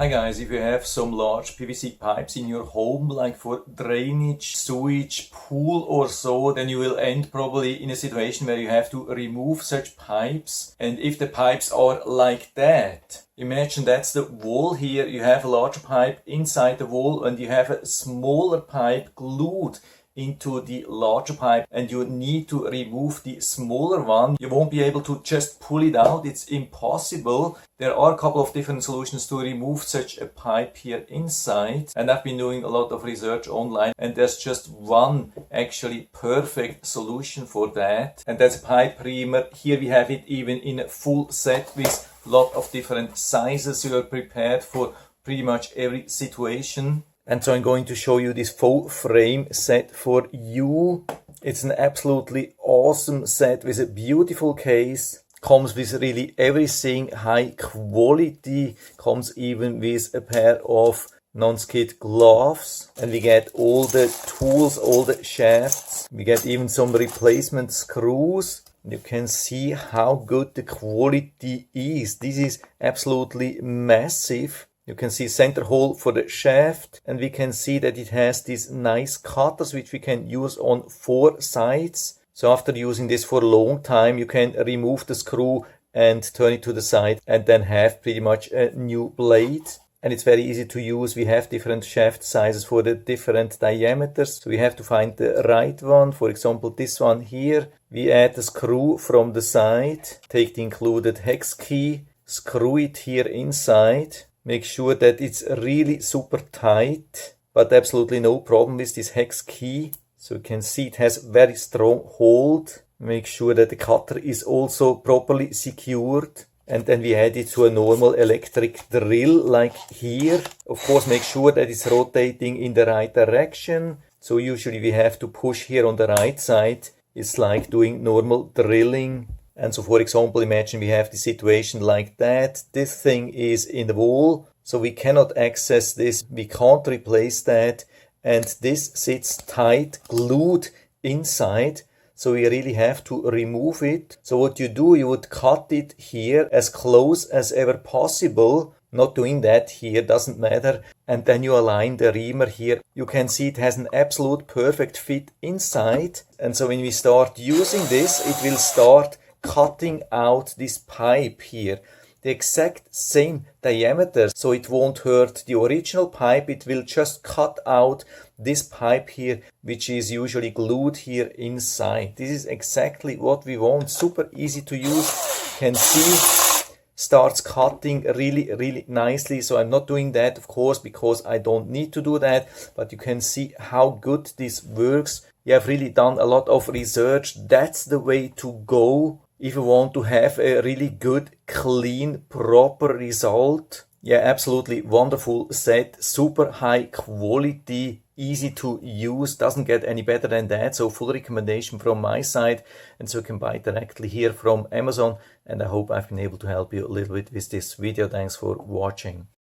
Hi guys, if you have some large PVC pipes in your home, like for drainage, sewage, pool or so, then you will end probably in a situation where you have to remove such pipes. And if the pipes are like that, imagine that's the wall here, you have a larger pipe inside the wall and you have a smaller pipe glued into the larger pipe and you need to remove the smaller one. You won't be able to just pull it out, it's impossible. There are a couple of different solutions to remove such a pipe here inside, and I've been doing a lot of research online and there's just one actually perfect solution for that, and that's a pipe reamer. Here we have it even in a full set with a lot of different sizes. You are prepared for pretty much every situation. And so I'm going to show you this FouFrame set for you. It's an absolutely awesome set with a beautiful case. Comes with really everything high quality. Comes even with a pair of non-skid gloves. And we get all the tools, all the shafts. We get even some replacement screws. You can see how good the quality is. This is absolutely massive. You can see center hole for the shaft, and we can see that it has these nice cutters which we can use on 4 sides. So after using this for a long time, you can remove the screw and turn it to the side and then have pretty much a new blade. And it's very easy to use. We have different shaft sizes for the different diameters. So we have to find the right one. For example, this one here. We add the screw from the side, take the included hex key, screw it here inside. Make sure that it's really super tight, but absolutely no problem with this hex key. So you can see it has very strong hold. Make sure that the cutter is also properly secured. And then we add it to a normal electric drill like here. Of course, make sure that it's rotating in the right direction. So usually we have to push here on the right side. It's like doing normal drilling. And so, for example, imagine we have the situation like that. This thing is in the wall, so we cannot access this. We can't replace that. And this sits tight, glued inside. So we really have to remove it. So what you do, you would cut it here as close as ever possible. Not doing that here, doesn't matter. And then you align the reamer here. You can see it has an absolute perfect fit inside. And so when we start using this, it will start cutting out this pipe here, the exact same diameter, so it won't hurt the original pipe. It will just cut out this pipe here, which is usually glued here inside. This is exactly what we want. Super easy to use. You can see starts cutting really nicely. So I'm not doing that, of course, because I don't need to do that, but you can see how good this works. You have really done a lot of research. That's the way to go if you want to have a really good, clean, proper result. Yeah, absolutely wonderful set, super high quality, easy to use, doesn't get any better than that. So full recommendation from my side, and so you can buy it directly here from Amazon. And I hope I've been able to help you a little bit with this video. Thanks for watching.